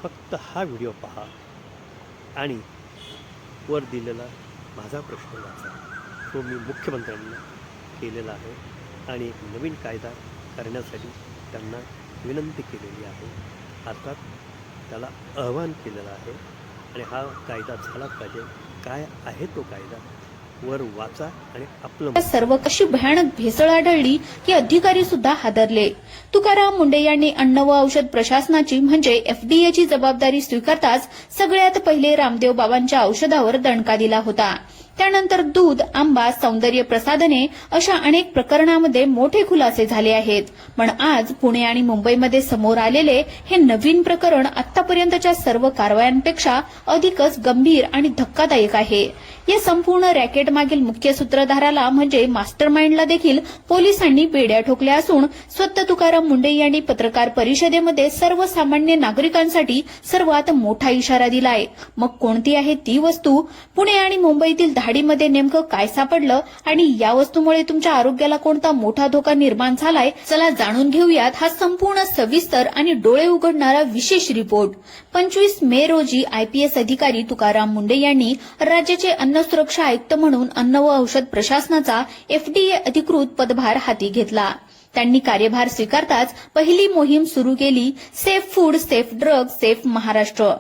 फक्त हा व्हिडिओ पहा आणि वर दिलेला माझा प्रश्न वाचा, तो मी मुख्यमंत्र्यांना केलेला आहे आणि एक नवीन कायदा करण्यासाठी त्यांना विनंती केलेली आहे, अर्थात त्याला आवाहन केलेलं आहे आणि हा कायदा झाला पाहिजे. काय आहे तो कायदा वर वाचा आणि आपलं सर्व कशी भयानक भेसळ आढळली की अधिकारी सुद्धा हादरले. तुकाराम मुंढे यांनी अन्न व औषध प्रशासनाची म्हणजे एफडीएची जबाबदारी स्वीकारताच सगळ्यात पहिले रामदेव बाबांच्या औषधावर दणका दिला होता. त्यानंतर दूध, आंबा, सौंदर्य प्रसाधने अशा अनेक प्रकरणामध्ये मोठे खुलासे झाले आहेत. पण आज पुणे आणि मुंबईमध्ये समोर आलेले हे नवीन प्रकरण आतापर्यंतच्या सर्व कारवायांपेक्षा अधिकच गंभीर आणि धक्कादायक आहे. या संपूर्ण रॅकेट मागील मुख्य सूत्रधाराला म्हणजे मास्टरमाइंडला देखील पोलिसांनी बेड्या ठोकल्या असून स्वतः तुकाराम मुंढे यांनी पत्रकार परिषदेमध्ये सर्वसामान्य नागरिकांसाठी सर्वात मोठा इशारा दिलाय. मग कोणती आहे ती वस्तू? पुणे आणि मुंबईतील धाडीमध्ये नेमकं काय सापडलं आणि या वस्तूमुळे तुमच्या आरोग्याला कोणता मोठा धोका निर्माण झालाय? चला जाणून घेऊयात हा संपूर्ण सविस्तर आणि डोळे उघडणारा विशेष रिपोर्ट. 25 मे रोजी आयपीएस अधिकारी तुकाराम मुंढे यांनी राज्याचे अन्न सुरक्षा आयुक्त म्हणून अन्न व औषध प्रशासनाचा एफडीए अधिकृत पदभार हाती घेतला. त्यांनी कार्यभार स्वीकारताच पहिली मोहीम सुरू केली, safe food, safe drug, safe Maharashtra.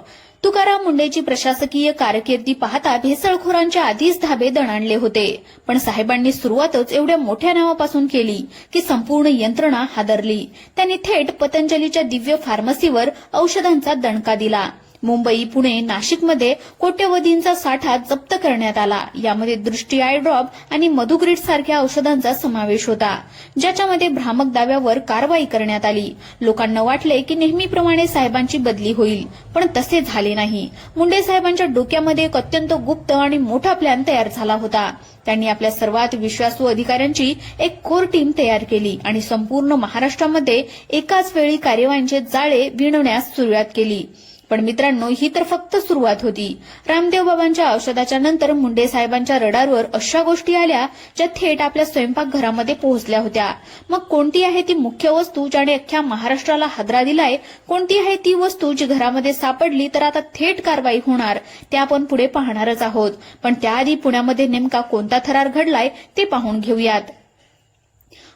Tukaram मुंढेची प्रशासकीय कारकिर्दी पाहता भेसळखोरांच्या आधीच धाबे दणाणले होते. पण साहेबांनी सुरुवातच एवढ्या मोठ्या नावापासून केली की संपूर्ण यंत्रणा हादरली. त्यांनी थेट पतंजलीच्या दिव्य फार्मसीवर औषधांचा दणका दिला. मुंबई, पुणे, नाशिकमध्ये कोट्यवधींचा साठा जप्त करण्यात आला. यामध्ये दृष्टी आय ड्रॉप आणि मधुग्रीड सारख्या औषधांचा समावेश होता, ज्याच्यामध्ये भ्रामक दाव्यावर कारवाई करण्यात आली. लोकांना वाटले की नेहमीप्रमाणे साहेबांची बदली होईल, पण तसे झाले नाही. मुंढे साहेबांच्या डोक्यामध्ये एक अत्यंत गुप्त आणि मोठा प्लॅन तयार झाला होता. त्यांनी आपल्या सर्वात विश्वासू अधिकाऱ्यांची एक कोर टीम तयार केली आणि संपूर्ण महाराष्ट्रामध्ये एकाच वेळी कार्यवाहीचे जाळे विणवण्यास सुरुवात केली. पण मित्रांनो, ही तर फक्त सुरुवात होती. रामदेव बाबांच्या औषधाच्या नंतर मुंढे साहेबांच्या रडारवर अशा गोष्टी आल्या ज्या थेट आपल्या स्वयंपाकघरामध्ये पोहोचल्या होत्या. मग कोणती आहे ती मुख्य वस्तू ज्याने अख्ख्या महाराष्ट्राला हादरा दिलाय? कोणती आहे ती वस्तू जी घरामध्ये सापडली तर आता थेट कारवाई होणार? ते आपण पुढे पाहणारच आहोत. पण त्याआधी पुण्यामध्ये नेमका कोणता थरार घडलाय ते पाहून घेऊयात.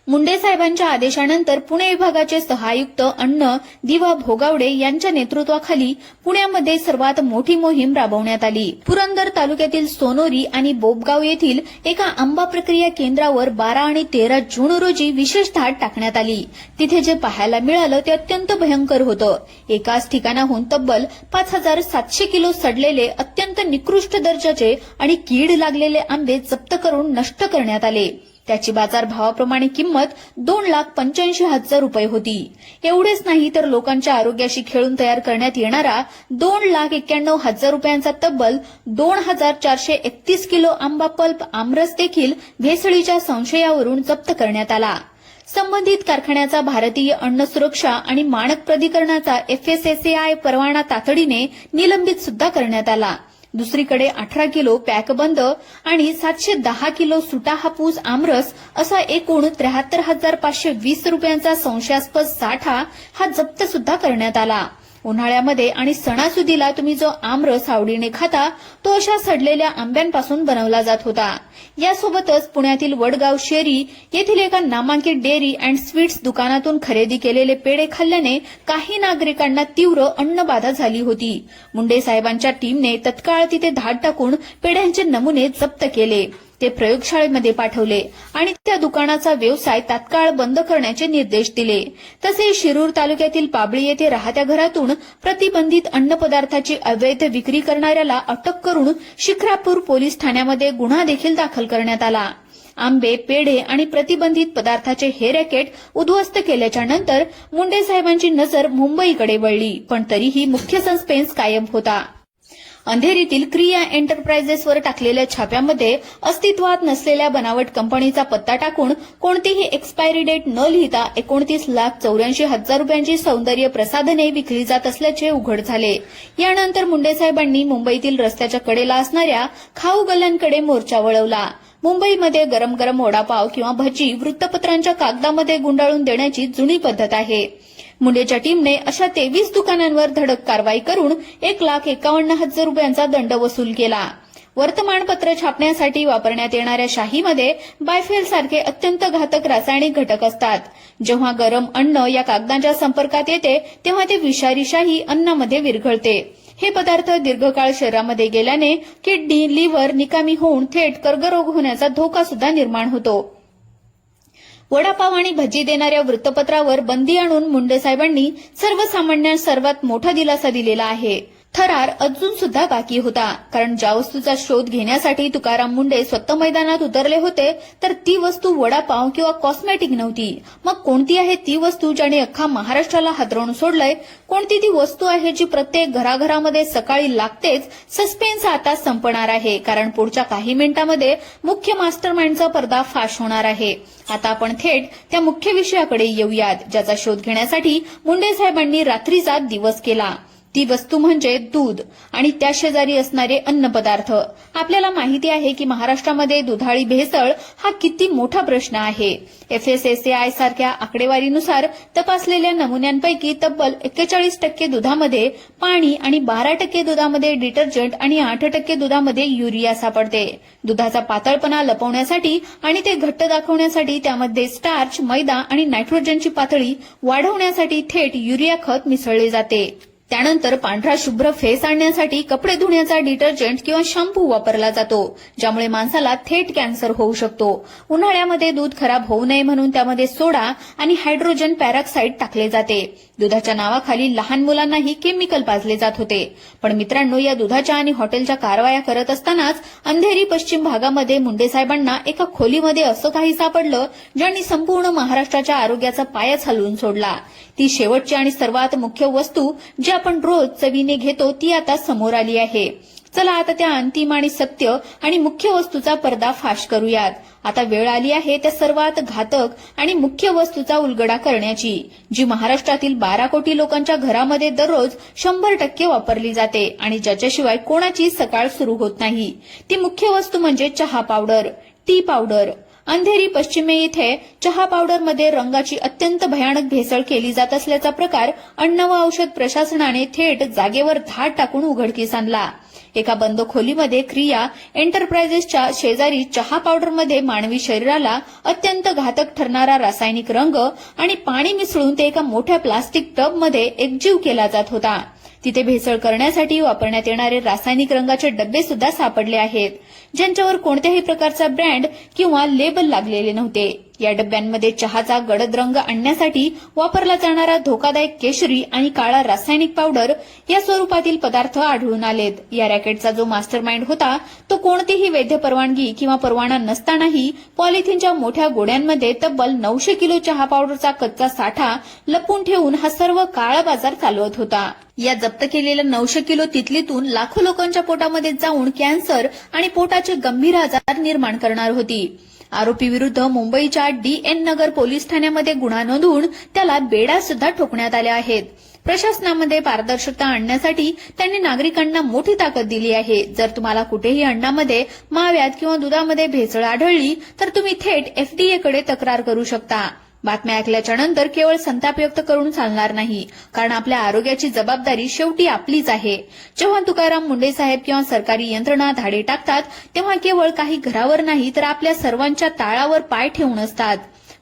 मुंढे साहेबांच्या आदेशानंतर पुणे विभागाचे सहायुक्त अन्न दिवा भोगावडे यांच्या नेतृत्वाखाली पुण्यामध्ये सर्वात मोठी मोहीम राबवण्यात आली. पुरंदर तालुक्यातील सोनोरी आणि बोबगाव येथील एका आंबा प्रक्रिया केंद्रावर 12 आणि 13 जून रोजी विशेष धाड टाकण्यात आली. तिथे जे पाहायला मिळालं ते अत्यंत भयंकर होतं. एकाच ठिकाणाहून तब्बल 5700 किलो सडलेले, अत्यंत निकृष्ट दर्जाचे आणि कीड लागलेले आंबे जप्त करून नष्ट करण्यात आले. त्याची बाजारभावाप्रमाणे किंमत 2,85,000 रुपये होती. एवढेच नाही तर लोकांच्या आरोग्याशी खेळून तयार करण्यात येणारा 2,91,000 रुपयांचा तब्बल 2,431 किलो आंबा पल्प आमरस देखील भेसळीच्या संशयावरून जप्त करण्यात आला. संबंधित कारखान्याचा भारतीय अन्न सुरक्षा आणि मानक प्राधिकरणाचा FSSAI परवाना तातडीने निलंबित सुद्धा करण्यात आला. दुसरीकडे 18 किलो पॅकबंद आणि 710 किलो सुटा हापूस आमरस असा एकूण 73,520 रुपयांचा संशयास्पद साठा हा जप्त सुद्धा करण्यात आला. उन्हाळ्यामध्ये आणि सणासुदीला तुम्ही जो आमरस आवडीने खाता तो अशा सडलेल्या आंब्यांपासून बनवला जात होता. यासोबतच पुण्यातील वडगाव शेरी येथील एका नामांकित डेअरी अँड स्वीट्स दुकानातून खरेदी केलेले पेढे खाल्ल्याने काही नागरिकांना तीव्र अन्नबाधा झाली होती. मुंढे साहेबांच्या टीमने तत्काळ तिथे धाड टाकून पेढ्यांचे नमुने जप्त केले. ते प्रयोगशाळेमध्ये पाठवले आणि त्या दुकानाचा व्यवसाय तात्काळ बंद करण्याचे निर्देश दिले. तसेच शिरूर तालुक्यातील पाबळी येथे राहत्या घरातून प्रतिबंधित अन्नपदार्थाची अवैध विक्री करणाऱ्याला अटक करून शिक्रापूर पोलीस ठाण्यामध्ये गुन्हा देखील दाखल करण्यात आला. आंबे, पेढे आणि प्रतिबंधित पदार्थाचे हे रॅकेट उद्ध्वस्त केल्याच्या नंतर मुंढे साहेबांची नजर मुंबईकडे वळली. पण तरीही मुख्य सस्पेन्स कायम होता. अंधेरीतील क्रिया एंटरप्राइजेसवर टाकलेल्या छाप्यामध्ये अस्तित्वात नसलेल्या बनावट कंपनीचा पत्ता टाकून कोणतीही एक्सपायरी डेट न लिहिता 29,84,000 रुपयांची सौंदर्य प्रसाधने विकली जात असल्याचे उघड झाले. यानंतर मुंढे साहेबांनी मुंबईतील रस्त्याच्या कडेला असणाऱ्या खाऊ गल्ल्यांकडे मोर्चा वळवला. मुंबईमध्ये गरम गरम वडापाव किंवा भजी वृत्तपत्रांच्या कागदामध्ये गुंडाळून देण्याची जुनी पद्धत आहे. मुंडेच्या टीमने अशा 23 दुकानांवर धडक कारवाई करून 1,51,000 रुपयांचा दंड वसूल केला. वर्तमानपत्र छापण्यासाठी वापरण्यात येणाऱ्या शाहीमध्ये बायफेल सारखे अत्यंत घातक रासायनिक घटक असतात. जेव्हा गरम अन्न या कागदाच्या संपर्कात येते तेव्हा ते विषारी शाही अन्नामध्ये विरघळते. हे पदार्थ दीर्घकाळ शरीरामध्ये गेल्याने किडनी, लिव्हर निकामी होऊन थेट कर्करोग होण्याचा धोका सुद्धा निर्माण होतो. वडापाव आणि भजी देणाऱ्या वृत्तपत्रावर बंदी आणून मुंडे साहेबांनी सर्वसामान्यांना सर्वात मोठा दिलासा दिलेला आहे. थरार अजून सुद्धा बाकी होता, कारण ज्या वस्तूचा शोध घेण्यासाठी तुकाराम मुंडे स्वतः मैदानात उतरले होते तर ती वस्तू वडापाव किंवा कॉस्मेटिक नव्हती. मग कोणती आहे ती वस्तू ज्याने अख्खा महाराष्ट्राला हादरवून सोडलंय? कोणती ती वस्तू आहे जी प्रत्येक घराघरामध्ये सकाळी लागतेच? सस्पेन्स आता संपणार आहे, कारण पुढच्या काही मिनिटांमध्ये मुख्य मास्टरमाइंडचा पर्दाफाश होणार आहे. आता आपण थेट त्या मुख्य विषयाकडे येऊयात, ज्याचा शोध घेण्यासाठी मुंडे साहेबांनी रात्रीचा दिवस केला. ती वस्तू म्हणजे दूध आणि त्या शेजारी असणारे अन्नपदार्थ. आपल्याला माहिती आहे की महाराष्ट्रामध्ये दुधाळी भेसळ हा किती मोठा प्रश्न आहे. FSSAI सारख्या आकडेवारीनुसार तपासलेल्या नमुन्यांपैकी तब्बल 41% दुधामध्ये पाणी आणि 12% दुधामध्ये डिटर्जंट आणि 8% दुधामध्ये युरिया सापडते. दुधाचा पातळपणा लपवण्यासाठी आणि ते घट्ट दाखवण्यासाठी त्यामध्ये स्टार्च, मैदा आणि नायट्रोजनची पातळी वाढवण्यासाठी थेट युरिया खत मिसळले जाते. त्यानंतर पांढरा शुभ्र फेस आणण्यासाठी कपडे धुण्याचा डिटर्जंट किंवा शॅम्पू वापरला जातो, ज्यामुळे माणसाला थेट कॅन्सर होऊ शकतो. उन्हाळ्यामध्ये दूध खराब होऊ नये म्हणून त्यामध्ये सोडा आणि हायड्रोजन पॅरॉक्साईड टाकले जाते. दुधाच्या नावाखाली लहान मुलांनाही केमिकल पाजले जात होते. पण मित्रांनो, या दुधाच्या आणि हॉटेलच्या कारवाया करत असतानाच अंधेरी पश्चिम भागामध्ये मुंडे साहेबांना एका खोलीमध्ये असं काही सापडलं ज्यांनी संपूर्ण महाराष्ट्राच्या आरोग्याचा पायच हलवून सोडला. ती शेवटची आणि सर्वात मुख्य वस्तू जी आपण रोज चवीने घेतो ती आता समोर आली आहे. चला आता त्या अंतिम आणि सत्य आणि मुख्य वस्तूचा पर्दाफाश करूयात. आता वेळ आली आहे त्या सर्वात घातक आणि मुख्य वस्तूचा उलगडा करण्याची, जी महाराष्ट्रातील 12 कोटी लोकांच्या घरामध्ये दररोज 100% वापरली जाते आणि ज्याच्याशिवाय कोणाची सकाळ सुरू होत नाही. ती मुख्य वस्तू म्हणजे चहा पावडर, टी पावडर. अंधेरी पश्चिमे येथे चहा पावडरमध्ये रंगाची अत्यंत भयानक भेसळ केली जात असल्याचा प्रकार अन्न व औषध प्रशासनाने थेट जागेवर धाड टाकून उघडकीस आणला. एका बंद खोलीमध्ये क्रिया एंटरप्राइजेसच्या शेजारी चहा पावडरमध्ये मानवी शरीराला अत्यंत घातक ठरणारा रासायनिक रंग आणि पाणी मिसळून ते एका मोठ्या प्लास्टिक टबमध्ये एकजीव केला जात होता. तिथे भेसळ करण्यासाठी वापरण्यात येणारे रासायनिक रंगाचे डबे सुद्धा सापडले आहेत, ज्यांच्यावर कोणत्याही प्रकारचा ब्रँड किंवा लेबल लागलेले नव्हते. या डब्यांमध्ये चहाचा गडद रंग आणण्यासाठी वापरला जाणारा धोकादायक केशरी आणि काळा रासायनिक पावडर या स्वरूपातील पदार्थ आढळून आलेत. या रॅकेटचा जो मास्टरमाइंड होता तो कोणतीही वैध परवानगी किंवा परवाना नसतानाही पॉलिथिनच्या मोठ्या गोड्यांमध्ये तब्बल 900 किलो चहा पावडरचा कच्चा साठा लपून ठेवून हा सर्व काळा बाजार चालवत होता. या जप्त केलेल्या 900 किलो तितलीतून लाखो लोकांच्या पोटामध्ये जाऊन कॅन्सर आणि पोटाचे गंभीर आजार निर्माण करणार होती. आरोपी विरुद्ध मुंबईच्या DN नगर पोलीस ठाण्यामध्ये गुन्हा नोंदवून त्याला बेड्या सुद्धा ठोकण्यात आल्या आहेत. प्रशासनामध्ये पारदर्शकता आणण्यासाठी त्यांनी नागरिकांना मोठी ताकद दिली आहे. जर तुम्हाला कुठेही अन्नामध्ये, माव्यात किंवा दुधामध्ये भेसळ आढळली तर तुम्ही थेट FDA कडे तक्रार करू शकता. बातम्या ऐकल्याच्या नंतर केवळ संताप व्यक्त करून चालणार नाही, कारण आपल्या आरोग्याची जबाबदारी शेवटी आपलीच आहे. जेव्हा तुकाराम मुंडे साहेब किंवा सरकारी यंत्रणा धाडे टाकतात तेव्हा केवळ काही घरावर नाही तर आपल्या सर्वांच्या ताळावर पाय ठेवून असतात.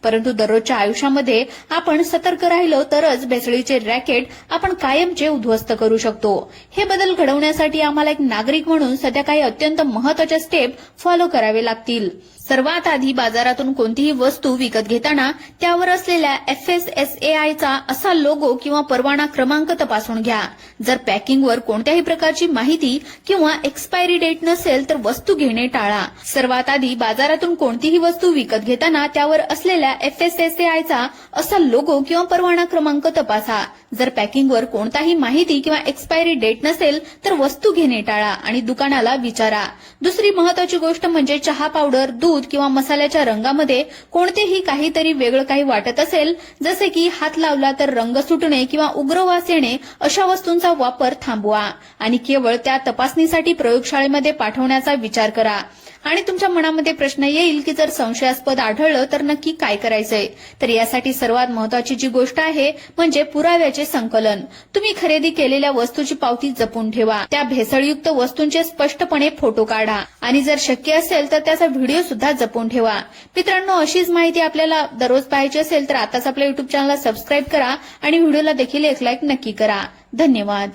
परंतु दररोजच्या आयुष्यामध्ये आपण सतर्क राहिलो तरच भेसळीचे रॅकेट आपण कायमचे उद्ध्वस्त करू शकतो. हे बदल घडवण्यासाठी आम्हाला एक नागरिक म्हणून सध्या काही अत्यंत महत्वाच्या स्टेप फॉलो करावे लागतील. सर्वात आधी बाजारातून कोणतीही वस्तू विकत घेताना त्यावर असलेल्या FSSAI चा असा लोगो किंवा परवाना क्रमांक तपासून घ्या. जर पॅकिंगवर कोणत्याही प्रकारची माहिती किंवा एक्सपायरी डेट नसेल तर वस्तू घेणे टाळा. सर्वात आधी बाजारातून कोणतीही वस्तू विकत घेताना त्यावर असलेल्या FSSAI चा असा लोगो किंवा परवाना क्रमांक तपासा. जर पॅकिंगवर कोणताही माहिती किंवा एक्सपायरी डेट नसेल तर वस्तू घेणे टाळा आणि दुकानाला विचारा. दुसरी महत्वाची गोष्ट म्हणजे चहा पावडर, दूध किंवा मसाल्याच्या रंगामध्ये कोणतेही काहीतरी वेगळं काही वाटत असेल, जसे की हात लावला तर रंग सुटणे किंवा उग्र वास येणे, अशा वस्तूंचा वापर थांबवा आणि केवळ त्या तपासणीसाठी प्रयोगशाळेमध्ये पाठवण्याचा विचार करा. आणि तुमच्या मनामध्ये प्रश्न येईल की जर संशयास्पद आढळलं तर नक्की काय करायचंय. तर यासाठी सर्वात महत्वाची जी गोष्ट आहे म्हणजे पुराव्याचे संकलन. तुम्ही खरेदी केलेल्या वस्तूची पावती जपून ठेवा. त्या भेसळयुक्त वस्तूंचे स्पष्टपणे फोटो काढा आणि जर शक्य असेल तर त्याचा व्हिडिओ सुद्धा जपून ठेवा. मित्रांनो, अशीच माहिती आपल्याला दररोज पाहायची असेल तर आताच आपल्या युट्यूब चॅनलला सबस्क्राईब करा आणि व्हिडिओला देखील एक लाईक नक्की करा. धन्यवाद.